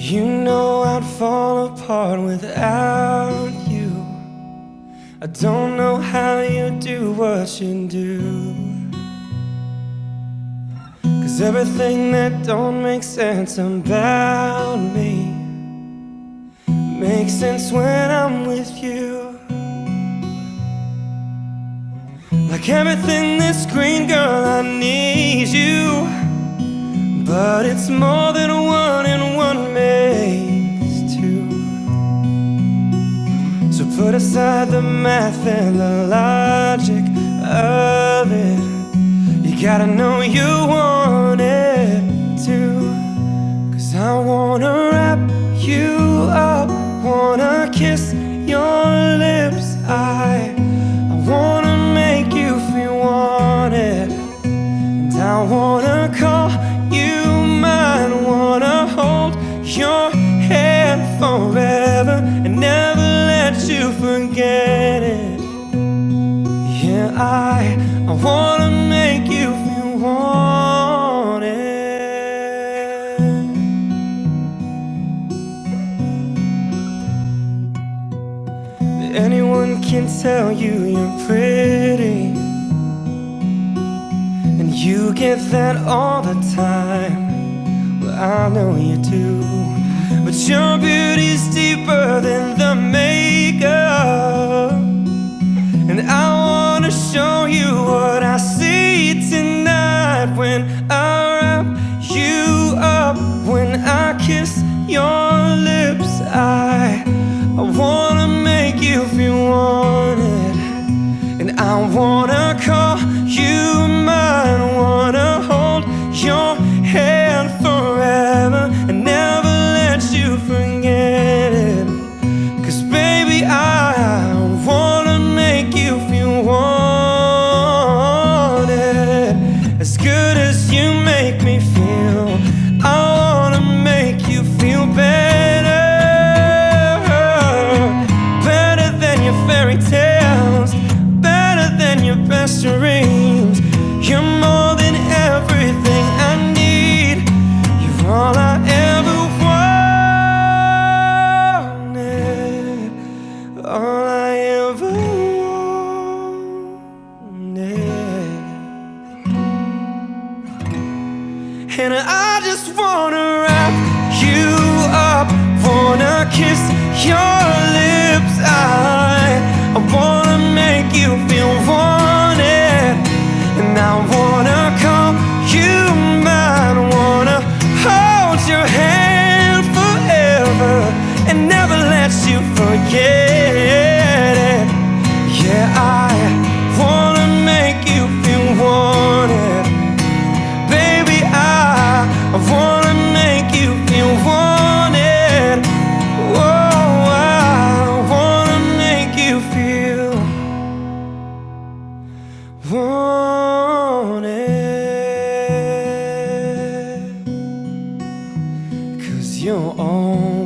You know I'd fall apart without you. I don't know how you do what you do, 'cause everything that don't make sense about me makes sense when I'm with you. Like everything this green, girl, I need you, but it's more than one and one makes two. So put aside the math and the logic of it. You gotta know you want it too, 'cause I wanna wrap you up, wanna kiss your lips. I wanna make you feel wanted, and I wanna call you mine, wanna hold your hand forever and never let you forget it. Yeah, I wanna make you feel wanted. Anyone can tell you you're pretty, and you get that all the time. Well, I know you do, but your beauty's deeper than the makeup, and I wanna show you what I see tonight when I wrap you up, when I kiss your lips. I wanna make you feel wanted, and I wanna call you mine, wanna hold your hand forever and never let you forget it. 'Cause baby, I wanna make you feel wanted, as good as you make me feel. I wanna make you feel better, better than your fairy tales, better than your best dreams. You're more than everything I need. You're all I ever wanted, all I ever wanted. And I just wanna wrap you up, wanna kiss your lips. I wanna make you feel wanted, and I wanna call you mine, wanna hold your hand forever and never let you forget it. Yeah, I wanna make you feel wanted. Baby, I wanna make you feel wanted. Whoa, I wanna make you feel wanted, 'cause you're all